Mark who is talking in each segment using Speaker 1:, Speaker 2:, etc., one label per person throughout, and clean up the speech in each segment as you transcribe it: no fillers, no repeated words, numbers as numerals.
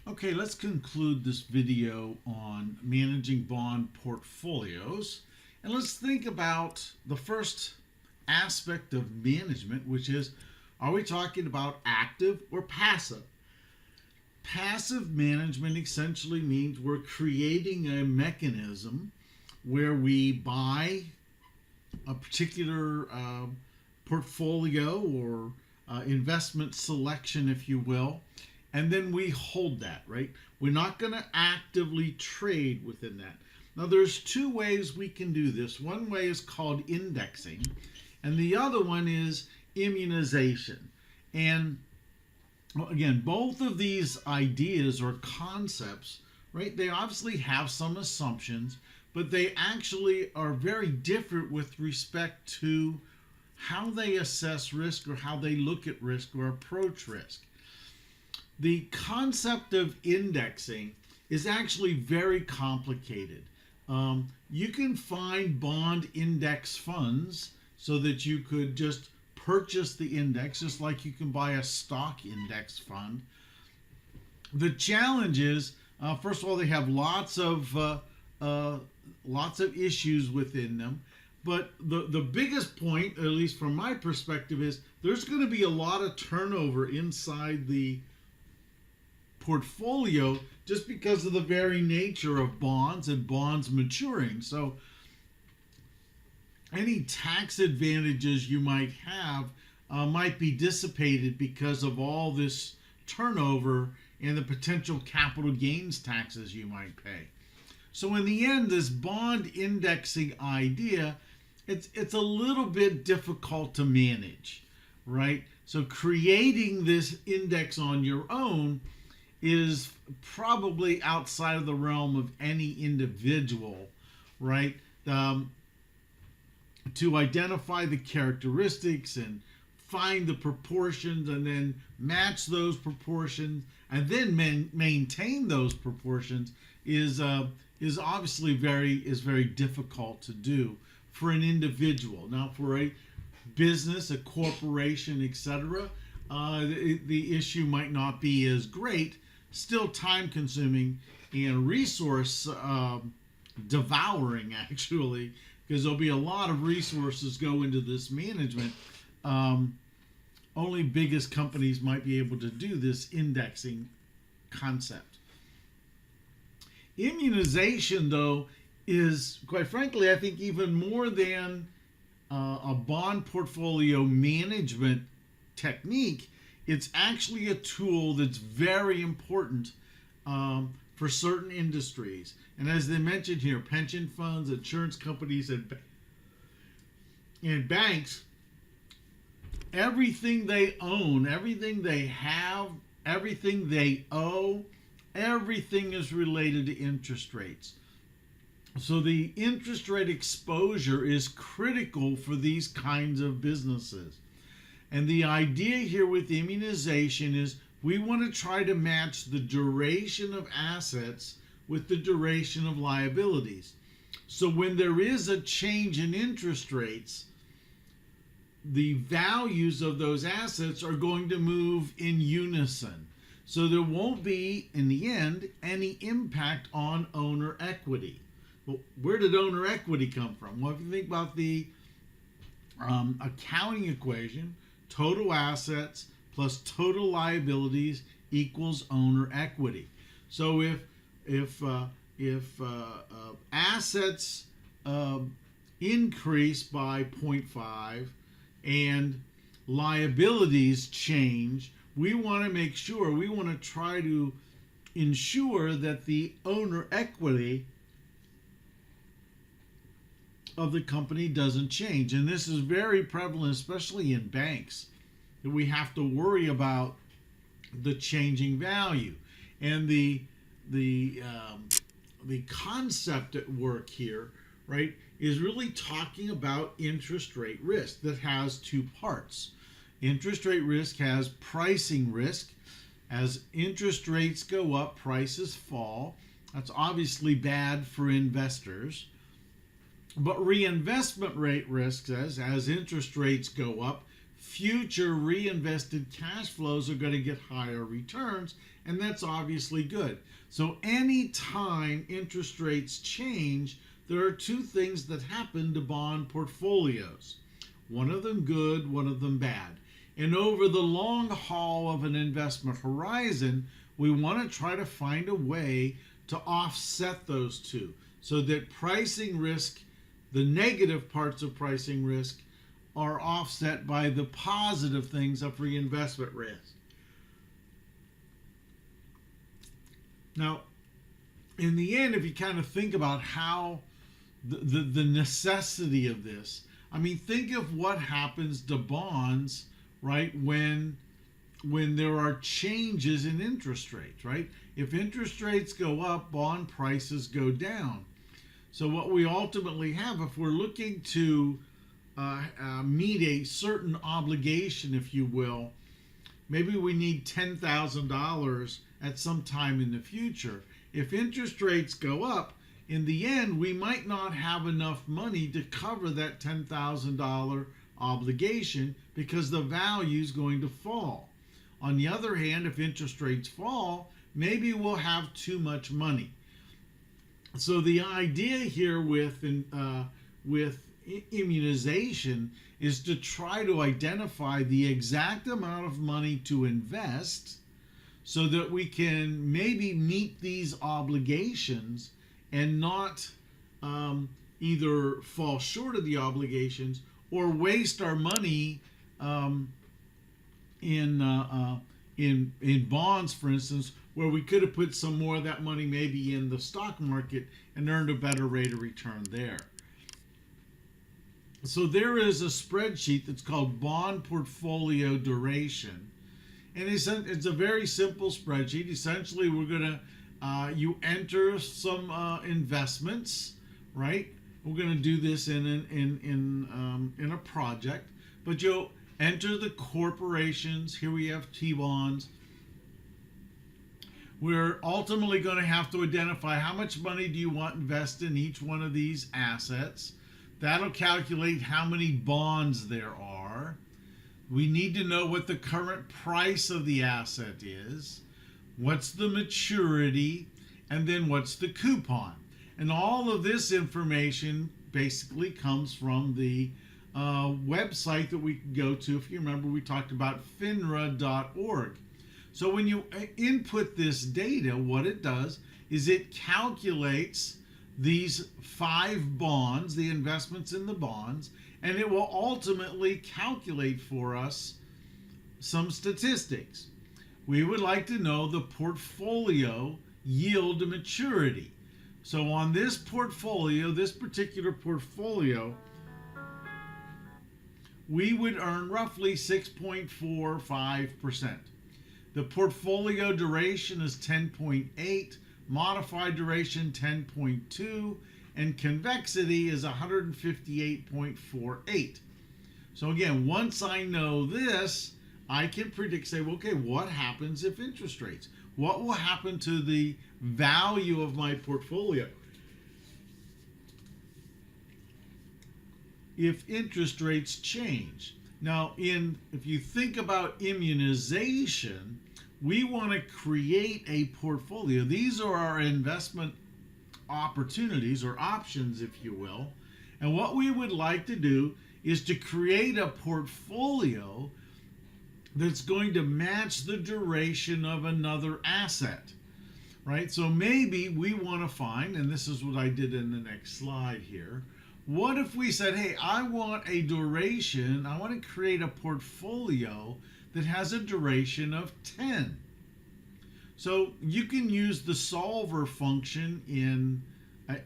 Speaker 1: Okay, let's conclude this video on managing bond portfolios. And let's think about the first aspect of management, which is, are we talking about active or passive? Passive management essentially means we're creating a mechanism where we buy a particular portfolio or investment selection, if you will, and then we hold that, right? We're not going to actively trade within that. Now, there's two ways we can do this. One way is called indexing, and the other one is immunization. And again, both of these ideas or concepts, right, they obviously have some assumptions, but they actually are very different with respect to how they assess risk or how they look at risk or approach risk. The concept of indexing is actually very complicated. You can find bond index funds so that you could just purchase the index, just like you can buy a stock index fund. The challenge is, first of all, they have lots of issues within them. But the biggest point, at least from my perspective, is there's going to be a lot of turnover inside the portfolio just because of the very nature of bonds and bonds maturing. So any tax advantages you might have might be dissipated because of all this turnover and the potential capital gains taxes you might pay. So in the end, this bond indexing idea, it's a little bit difficult to manage, right? So creating this index on your own is probably outside of the realm of any individual, right? To identify the characteristics and find the proportions and then match those proportions and then maintain those proportions is obviously very difficult to do for an individual. Now, for a business, a corporation, etc., the issue might not be as great. Still time consuming and resource devouring, actually, because there'll be a lot of resources go into this management. Only biggest companies might be able to do this indexing concept. Immunization, though, is, quite frankly, I think even more than a bond portfolio management technique. It's actually a tool that's very important for certain industries. And as they mentioned here, pension funds, insurance companies, and banks, everything they own, everything they have, everything they owe, everything is related to interest rates. So the interest rate exposure is critical for these kinds of businesses. And the idea here with immunization is we want to try to match the duration of assets with the duration of liabilities. So when there is a change in interest rates, the values of those assets are going to move in unison. So there won't be, in the end, any impact on owner equity. Well, where did owner equity come from? Well, if you think about the accounting equation, total assets plus total liabilities equals owner equity. So if assets increase by 0.5 and liabilities change, we want to make sure, we want to try to ensure that the owner equity of the company doesn't change. And this is very prevalent, especially in banks, that we have to worry about the changing value. And the concept at work here, right, is really talking about interest rate risk that has two parts. Interest rate risk has pricing risk. As interest rates go up, prices fall. That's obviously bad for investors. But reinvestment rate risk says as interest rates go up, future reinvested cash flows are going to get higher returns, and that's obviously good. So any time interest rates change, there are two things that happen to bond portfolios. One of them good, one of them bad. And over the long haul of an investment horizon, we want to try to find a way to offset those two so that pricing risk, the negative parts of pricing risk, are offset by the positive things of reinvestment risk. Now, in the end, if you kind of think about how the necessity of this, I mean, think of what happens to bonds, right, when there are changes in interest rates, right? If interest rates go up, bond prices go down. So what we ultimately have, if we're looking to meet a certain obligation, if you will, maybe we need $10,000 at some time in the future. If interest rates go up, in the end, we might not have enough money to cover that $10,000 obligation because the value is going to fall. On the other hand, if interest rates fall, maybe we'll have too much money. So the idea here with immunization is to try to identify the exact amount of money to invest so that we can maybe meet these obligations and not either fall short of the obligations or waste our money in bonds, for instance, where we could have put some more of that money maybe in the stock market and earned a better rate of return there. So there is a spreadsheet that's called Bond Portfolio Duration. And it's a very simple spreadsheet. Essentially, we're going to, you enter some investments, right? We're going to do this in a project. But you'll enter the corporations. Here we have T-bonds. We're ultimately going to have to identify how much money do you want invested in each one of these assets. That'll calculate how many bonds there are. We need to know what the current price of the asset is, what's the maturity, and then what's the coupon. And all of this information basically comes from the website that we can go to. If you remember, we talked about finra.org. So when you input this data, what it does is it calculates these 5 bonds, the investments in the bonds, and it will ultimately calculate for us some statistics. We would like to know the portfolio yield to maturity. So on this portfolio, this particular portfolio, we would earn roughly 6.45%. The portfolio duration is 10.8, modified duration 10.2, and convexity is 158.48. So again, once I know this, I can predict, say, well, okay, what happens if interest rates? What will happen to the value of my portfolio if interest rates change? Now, if you think about immunization, we want to create a portfolio. These are our investment opportunities or options, if you will. And what we would like to do is to create a portfolio that's going to match the duration of another asset, right? So maybe we want to find, and this is what I did in the next slide here, what if we said, hey, I want a duration, I want to create a portfolio that has a duration of 10. So you can use the solver function in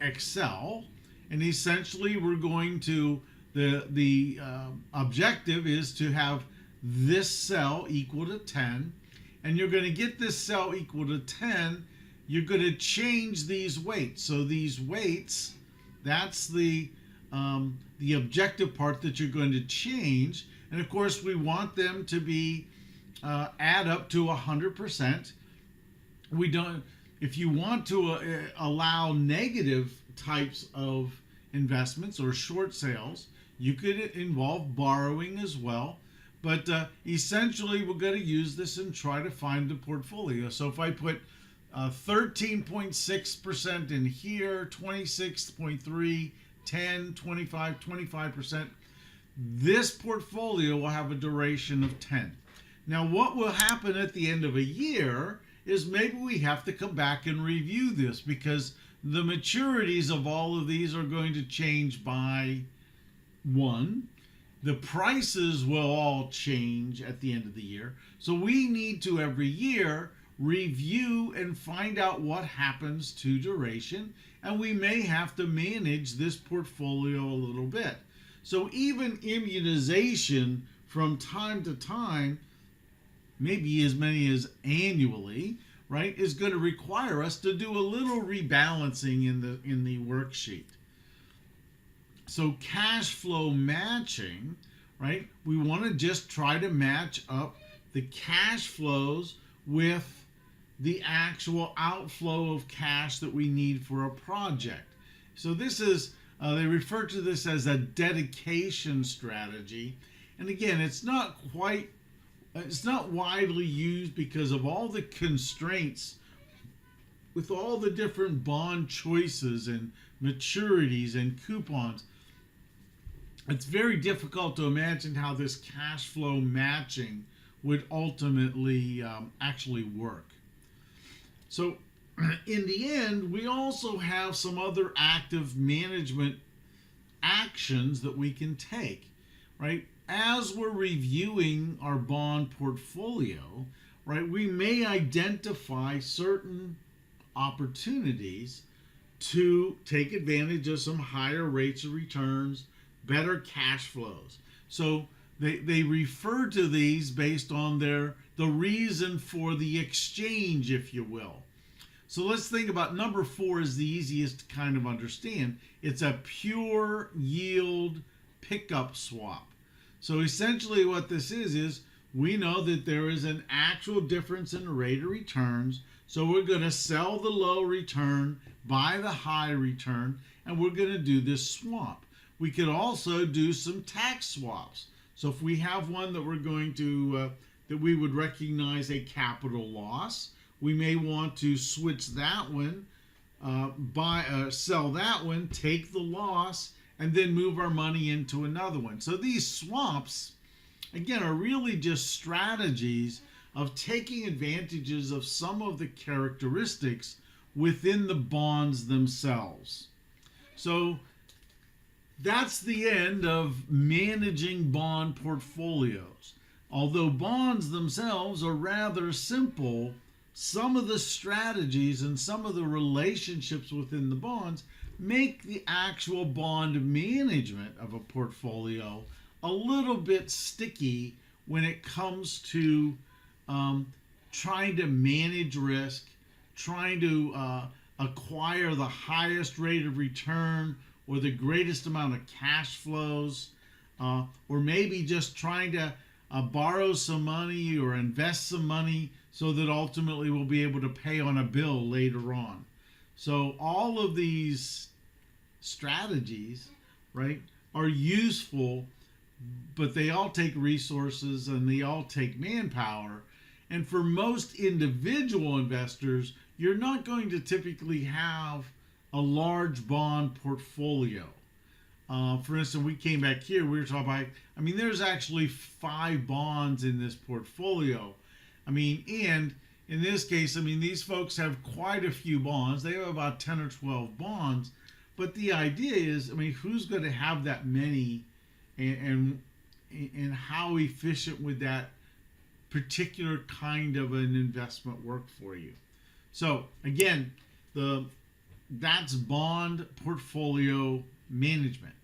Speaker 1: Excel, and essentially we're going to, the objective is to have this cell equal to 10, and you're going to get this cell equal to 10, you're going to change these weights. So these weights, that's the objective part that you're going to change. And of course, we want them to be add up to 100%. We don't. If you want to allow negative types of investments or short sales, you could involve borrowing as well. But essentially, we're going to use this and try to find the portfolio. So if I put 13.6% in here, 26.3, 10, 25, 25%, this portfolio will have a duration of 10. Now, what will happen at the end of a year is maybe we have to come back and review this, because the maturities of all of these are going to change by 1. The prices will all change at the end of the year. So we need to every year review and find out what happens to duration, and we may have to manage this portfolio a little bit. So even immunization from time to time, maybe as many as annually, right, is going to require us to do a little rebalancing in the worksheet. So cash flow matching, right, we want to just try to match up the cash flows with the actual outflow of cash that we need for a project. So this is, they refer to this as a dedication strategy. And again, it's not widely used because of all the constraints with all the different bond choices and maturities and coupons. It's very difficult to imagine how this cash flow matching would ultimately actually work. So in the end, we also have some other active management actions that we can take, right? As we're reviewing our bond portfolio, right, we may identify certain opportunities to take advantage of some higher rates of returns, better cash flows. So they refer to these based on the reason for the exchange, if you will. So let's think about number 4 is the easiest to kind of understand. It's a pure yield pickup swap. So essentially what this is we know that there is an actual difference in the rate of returns. So we're going to sell the low return, buy the high return, and we're going to do this swap. We could also do some tax swaps. So if we have one that we're going to, that we would recognize a capital loss, we may want to switch that one, sell that one, take the loss, and then move our money into another one. So these swaps, again, are really just strategies of taking advantages of some of the characteristics within the bonds themselves. So that's the end of managing bond portfolios. Although bonds themselves are rather simple, some of the strategies and some of the relationships within the bonds make the actual bond management of a portfolio a little bit sticky when it comes to trying to manage risk, trying to acquire the highest rate of return or the greatest amount of cash flows, or maybe just trying to borrow some money or invest some money so that ultimately we'll be able to pay on a bill later on. So all of these strategies, right, are useful, but they all take resources and they all take manpower. And for most individual investors, you're not going to typically have a large bond portfolio. For instance, we came back here, we were talking about, there's actually 5 bonds in this portfolio. And in this case, these folks have quite a few bonds. They have about 10 or 12 bonds. But the idea is, who's going to have that many, and how efficient would that particular kind of an investment work for you? So again, that's bond portfolio management.